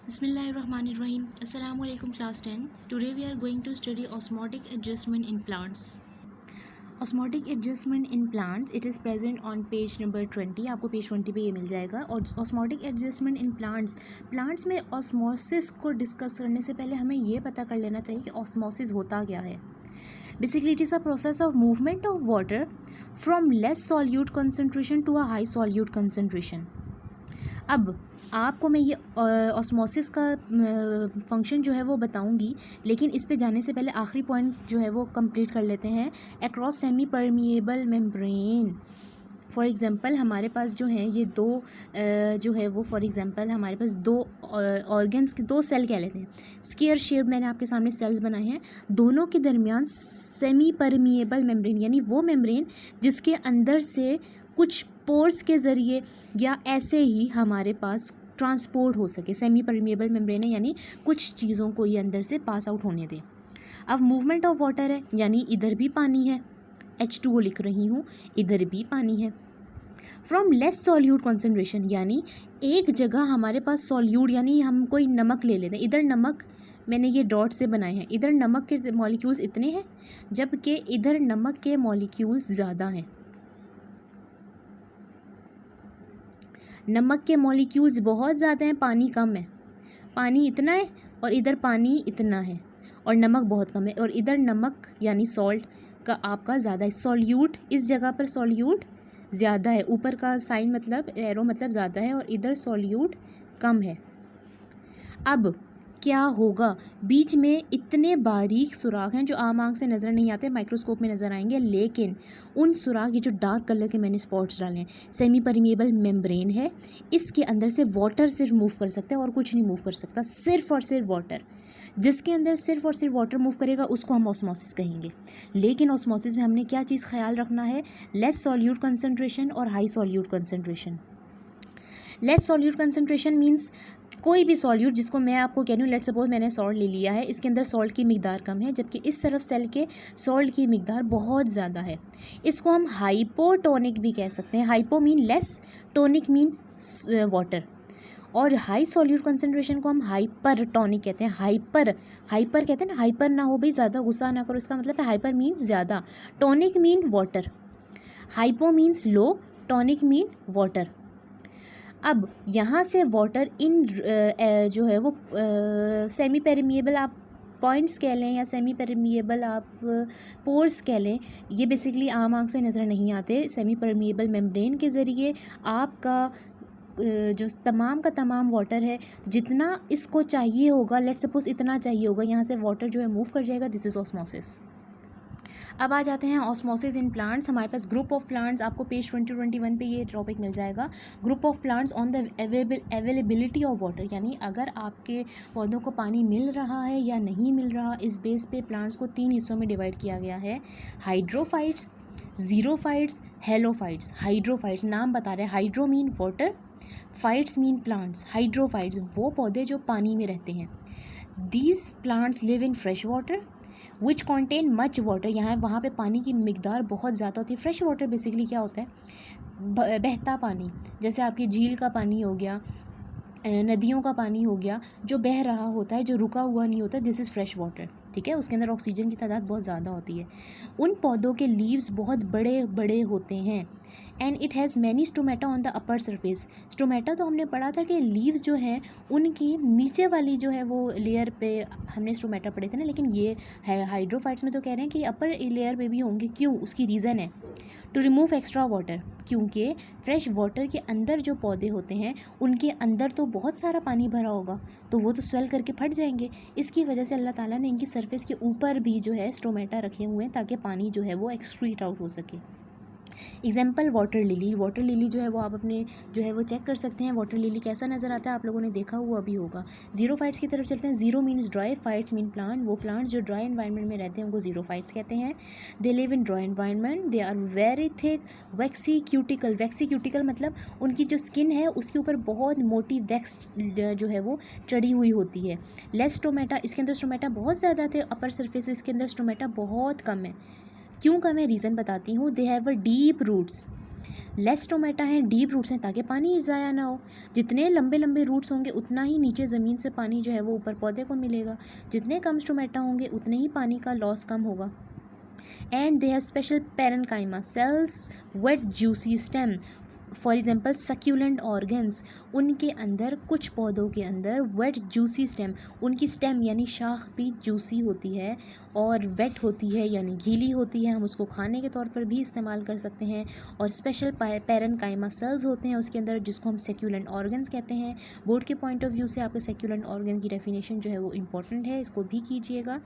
Bismillahirrahmanirrahim. Assalamu alaikum class 10. Today we are going to study osmotic adjustment in plants. Osmotic adjustment in plants, it is present on page number 20. आपको page 20 पे ये मिल जाएगा. और osmotic adjustment in plants में osmosis को discuss करने से पहले हमें ये पता कर लेना चाहिए कि osmosis होता क्या है. Basically it is a process of movement of water from less solute concentration to a high solute concentration. अब आपको मैं ये ऑस्मोसिस का फंक्शन जो है वो बताऊंगी, लेकिन इस पे जाने से पहले आखिरी पॉइंट जो है वो कंप्लीट कर लेते हैं. Across semi permeable membrane, for example हमारे पास जो है ये दो जो है वो फॉर एग्ज़ाम्पल हमारे पास दो ऑर्गन्स के दो सेल कह लेते हैं. स्क्वायर शेप मैंने आपके सामने सेल्स बनाए हैं. दोनों के दरमियान सेमी परमिएबल मेम्ब्रेन यानी वो मेम्ब्रेन जिसके अंदर से कुछ पोर्स के ज़रिए या ऐसे ही हमारे पास ट्रांसपोर्ट हो सके. सेमी परमिएबल मेम्ब्रेन है यानी कुछ चीज़ों को ये अंदर से पास आउट होने दें. अब मूवमेंट ऑफ वाटर है यानी इधर भी पानी है, H2O लिख रही हूँ, इधर भी पानी है. फ्रॉम लेस सॉल्यूट कॉन्सेंट्रेशन यानी एक जगह हमारे पास सॉल्यूट यानी हम कोई नमक ले लेते हैं. इधर नमक मैंने ये डॉट से बनाए हैं. इधर नमक के मॉलिक्यूल्स इतने हैं जबकि इधर नमक के मॉलिक्यूल्स ज़्यादा हैं. नमक के मॉलिक्यूल्स बहुत ज़्यादा हैं, पानी कम है. पानी इतना है और इधर पानी इतना है और नमक बहुत कम है. और इधर नमक यानी सॉल्ट का आपका ज़्यादा है. सॉल्यूट इस जगह पर सॉल्यूट ज़्यादा है, ऊपर का साइन मतलब एरो मतलब ज़्यादा है और इधर सॉल्यूट कम है. अब क्या होगा, बीच में इतने बारीक सुराख हैं जो आम आँख से नज़र नहीं आते, माइक्रोस्कोप में नज़र आएंगे. लेकिन उन सुराख, ये जो डार्क कलर के मैंने स्पॉट्स डाले हैं, सेमी परमिएबल मेम्ब्रेन है. इसके अंदर से वाटर सिर्फ मूव कर सकता है और कुछ नहीं मूव कर सकता, सिर्फ और सिर्फ वाटर. जिसके अंदर सिर्फ और सिर्फ वाटर मूव करेगा उसको हम ऑस्मोसिस कहेंगे. लेकिन ऑस्मोसिस में हमने क्या चीज़ ख्याल रखना है, लेस सॉल्यूट कंसनट्रेशन और high solute concentration. Less solute concentration means कोई भी सॉल्यूट जिसको मैं आपको कह रही हूँ, लेट सपोज मैंने सॉल्ट ले लिया है, इसके अंदर सॉल्ट की मिकदार कम है जबकि इस तरफ सेल के सॉल्ट की मिकदार बहुत ज़्यादा है. इसको हम हाइपोटोनिक भी कह सकते हैं. Hypo mean less, tonic mean water. और हाई सॉल्यूट कंसनट्रेशन को हम हाइपरटोनिक कहते हैं. हाइपर कहते हैं ना, हाइपर ना हो भाई, ज़्यादा गुस्सा ना करो, इसका मतलब है हाइपर मीन्स ज़्यादा, tonic mean water. Hypo means low, tonic mean water. अब यहाँ से वाटर इन जो है वो सेमी पेरिमिएबल आप पॉइंट्स कह लें या सेमी पेरिमिएबल आप पोर्स कह लें, ये बेसिकली आम आँख से नज़र नहीं आते. सेमी पेरिमिएबल मेम्ब्रेन के ज़रिए आपका जो तमाम का तमाम वाटर है, जितना इसको चाहिए होगा, लेट सपोज इतना चाहिए होगा, यहाँ से वाटर जो है मूव कर जाएगा. This is osmosis. अब आ जाते हैं ऑस्मोसिस इन प्लांट्स. हमारे पास ग्रुप ऑफ प्लांट्स, आपको पेज 20-21 पे ये टॉपिक मिल जाएगा. Group of plants on the availability of water यानी अगर आपके पौधों को पानी मिल रहा है या नहीं मिल रहा. इस बेस पे प्लांट्स को 3 हिस्सों में डिवाइड किया गया है, हाइड्रोफाइट्स, ज़ीरोफाइट्स, हेलोफाइट्स. हाइड्रोफाइट्स नाम बता रहे हैं, hydro mean water, fights mean plants. Hydrophytes वो पौधे जो पानी में रहते हैं. These plants live in fresh water which contain much water. यहाँ वहाँ पे पानी की मिकदार बहुत ज़्यादा होती है. फ्रेश वाटर बेसिकली क्या होता है, बहता पानी, जैसे आपकी झील का पानी हो गया, नदियों का पानी हो गया, जो बह रहा होता है, जो रुका हुआ नहीं होता. This is fresh water. ठीक है, उसके अंदर ऑक्सीजन की तादाद बहुत ज़्यादा होती है. उन पौधों के लीव्स बहुत बड़े बड़े होते हैं and it has many stomata on the upper surface. Stomata तो हमने पढ़ा था कि लीव्स जो हैं उनकी नीचे वाली जो है वो लेयर पे हमने स्टोमेटा पढ़े थे ना, लेकिन ये हाइड्रोफाइट्स में तो कह रहे हैं कि अपर लेयर पे भी होंगे. क्यों, उसकी रीज़न है टू रिमूव एक्स्ट्रा वाटर, क्योंकि फ्रेश वाटर के अंदर जो पौधे होते हैं उनके अंदर तो बहुत सारा पानी भरा होगा, तो वो तो स्वेल करके फट जाएंगे. इसकी वजह से अल्लाह ताला ने इनकी सरफेस के ऊपर भी जो है स्टोमेटा रखे हुए हैं ताकि पानी जो है वो एक्सक्रीट आउट हो सके. Example water lily. Water lily जो है वो आप अपने जो है वो चेक कर सकते हैं. वाटर लिली कैसा नज़र आता है, आप लोगों ने देखा हुआ भी होगा. जीरो फाइट्स की तरफ चलते हैं. Xero means dry, phytes mean plant. वो प्लांट जो ड्राई एनवायरनमेंट में रहते हैं उनको जीरो फाइट्स कहते हैं. They live in dry environment. They are very thick waxy cuticle. Waxy cuticle मतलब उनकी जो स्किन है उसके ऊपर बहुत मोटी वैक्स जो है वो चढ़ी हुई होती है. लेस स्टोमेटा, इसके अंदर स्टोमेटा बहुत ज़्यादा थे अपर सरफेस, इसके अंदर स्टोमेटा बहुत कम है. क्यों कम है, रीज़न बताती हूँ. They have a deep roots. Less stomata हैं, डीप रूट्स हैं ताकि पानी ज़ाया ना हो। जितने लंबे लंबे रूट्स होंगे उतना ही नीचे ज़मीन से पानी जो है वो ऊपर पौधे को मिलेगा। जितने कम स्टोमेटा होंगे उतने ही पानी का लॉस कम होगा। And they have special parenchyma cells wet juicy stem, for example succulent organs, उनके अंदर कुछ पौधों के अंदर वेट जूसी स्टेम, उनकी स्टेम यानी शाख भी जूसी होती है और वेट होती है यानी गीली होती है, हम उसको खाने के तौर पर भी इस्तेमाल कर सकते हैं। और स्पेशल पेरेन्काइमा सेल्स होते हैं उसके अंदर जिसको हम सेक्यूलेंट ऑर्गन्स कहते हैं। बोर्ड के पॉइंट ऑफ व्यू से आपके सेक्यूलेंट ऑर्गन की डेफिनेशन जो है वो इंपॉर्टेंट है, इसको भी कीजिएगा।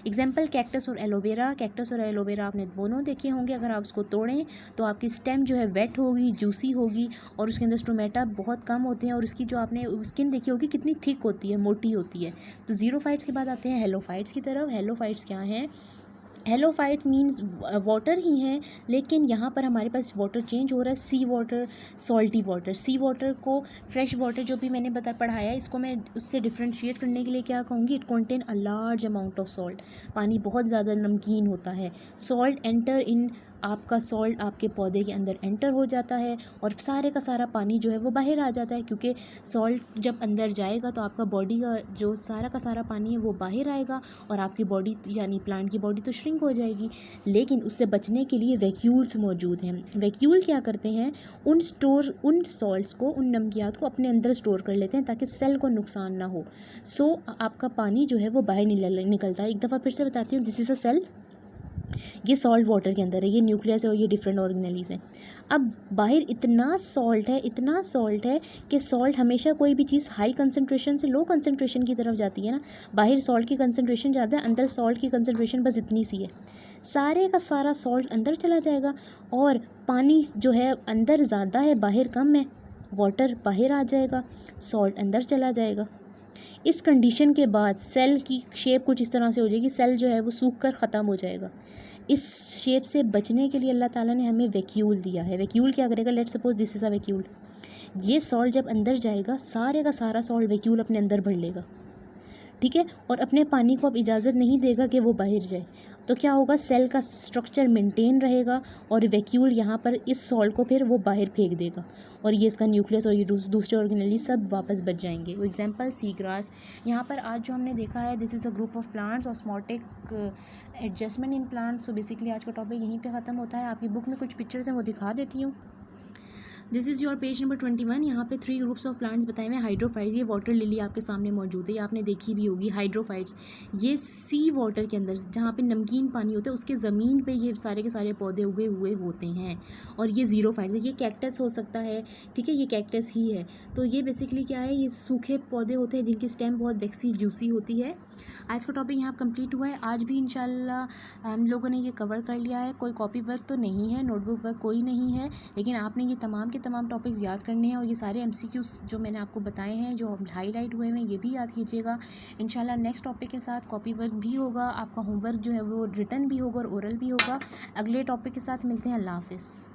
एग्जाम्पल कैक्टस और एलोवेरा, कैक्टस और एलोवेरा आपने दोनों देखे होंगे, अगर आप उसको तोड़ें तो आपकी स्टेम जो है वेट होगी, जूसी होगी और उसके अंदर स्टोमेटा बहुत कम होते हैं और उसकी जो आपने स्किन देखी होगी कितनी थिक होती है, मोटी होती है। तो ज़ीरोफाइट्स के बाद आते हैं हेलोफाइट्स की तरफ। हेलोफाइट्स क्या हैं? हेलोफाइट्स मीन्स वाटर ही हैं, लेकिन यहाँ पर हमारे पास वाटर चेंज हो रहा है, सी वाटर, सॉल्टी वाटर। सी वाटर को फ्रेश वाटर जो भी मैंने पढ़ाया इसको मैं उससे डिफ्रेंशिएट करने के लिए क्या कहूँगी, it contain a large amount of salt. पानी बहुत ज़्यादा नमकीन होता है। सॉल्ट एंटर इन, आपका सॉल्ट आपके पौधे के अंदर एंटर हो जाता है और सारे का सारा पानी जो है वो बाहर आ जाता है, क्योंकि सॉल्ट जब अंदर जाएगा तो आपका बॉडी का जो सारा का सारा पानी है वो बाहर आएगा और आपकी बॉडी यानी प्लांट की बॉडी तो श्रिंक हो जाएगी। लेकिन उससे बचने के लिए वैक्यूल्स मौजूद हैं। वैक्यूल क्या करते हैं, उन सॉल्ट्स को, उन नमकियात को अपने अंदर स्टोर कर लेते हैं ताकि सेल को नुकसान ना हो। सो आपका पानी जो है वो बाहर निकलता है। एक दफ़ा फिर से बताती हूँ, दिस इज़ अ सेल, ये सॉल्ट वाटर के अंदर है, ये न्यूक्लियस है और ये डिफरेंट ऑर्गेनेलीज हैं। अब बाहर इतना सॉल्ट है कि सॉल्ट हमेशा कोई भी चीज़ हाई कंसनट्रेशन से लो कंसनट्रेशन की तरफ जाती है ना। बाहर सॉल्ट की कंसनट्रेशन ज़्यादा है, अंदर सॉल्ट की कंसनट्रेशन बस इतनी सी है। सारे का सारा सॉल्ट अंदर चला जाएगा और पानी जो है अंदर ज़्यादा है बाहर कम है, वाटर बाहर आ जाएगा, सॉल्ट अंदर चला जाएगा। इस कंडीशन के बाद सेल की शेप कुछ इस तरह से हो जाएगी, सेल जो है वो सूख कर ख़त्म हो जाएगा। इस शेप से बचने के लिए अल्लाह ताला ने हमें वैक्यूल दिया है। वैक्यूल क्या करेगा, let's suppose this is a vacuole, ये सॉल्ट जब अंदर जाएगा सारे का सारा सॉल्ट वैक्यूल अपने अंदर भर लेगा, ठीक है, और अपने पानी को अब इजाज़त नहीं देगा कि वो बाहर जाए। तो क्या होगा, सेल का स्ट्रक्चर मेंटेन रहेगा और वैक्यूल यहाँ पर इस सॉल्ट को फिर वो बाहर फेंक देगा और ये इसका न्यूक्लियस और ये दूसरे ऑर्गेनेली सब वापस बच जाएंगे। Example sea grass. यहाँ पर आज जो हमने देखा है, this is a group of plants, osmotic adjustment in plants. So basically आज का टॉपिक यहीं पे ख़त्म होता है। आपकी बुक में कुछ पिक्चर्स हैं वो दिखा देती हूँ। This is your page number 21। यहाँ पे 3 ग्रुप्स ऑफ प्लांट्स बताए हुए हैं। हाइड्रोफाइट्स, ये वाटर लिली आपके सामने मौजूद है, ये आपने देखी भी होगी। हाइड्रोफाइट्स ये सी वाटर के अंदर जहाँ पे नमकीन पानी होता है उसके ज़मीन पे ये सारे के सारे पौधे उगे हुए होते हैं। और ये ज़ीरोफाइट्स है, ये कैक्टस हो सकता है, ठीक है, ये कैक्टस ही है। तो ये बेसिकली क्या है, ये सूखे पौधे होते हैं जिनकी स्टेम बहुत वैक्सी जूसी होती है। आज का टॉपिक यहाँ कंप्लीट हुआ है। आज भी इंशाल्लाह हम लोगों ने ये कवर कर लिया है। कोई कॉपी वर्क तो नहीं है, नोटबुक वर्क कोई नहीं है, लेकिन आपने ये तमाम के तमाम टॉपिक्स याद करने हैं और ये सारे MCQs जो मैंने आपको बताए हैं, जो हाईलाइट हुए हैं, ये भी याद कीजिएगा। इंशाल्लाह नेक्स्ट टॉपिक के साथ कॉपी वर्क भी होगा, आपका होमवर्क जो है वो रिटन भी होगा और ओरल भी होगा। अगले टॉपिक के साथ मिलते हैं। अल्लाह हाफ़िज़।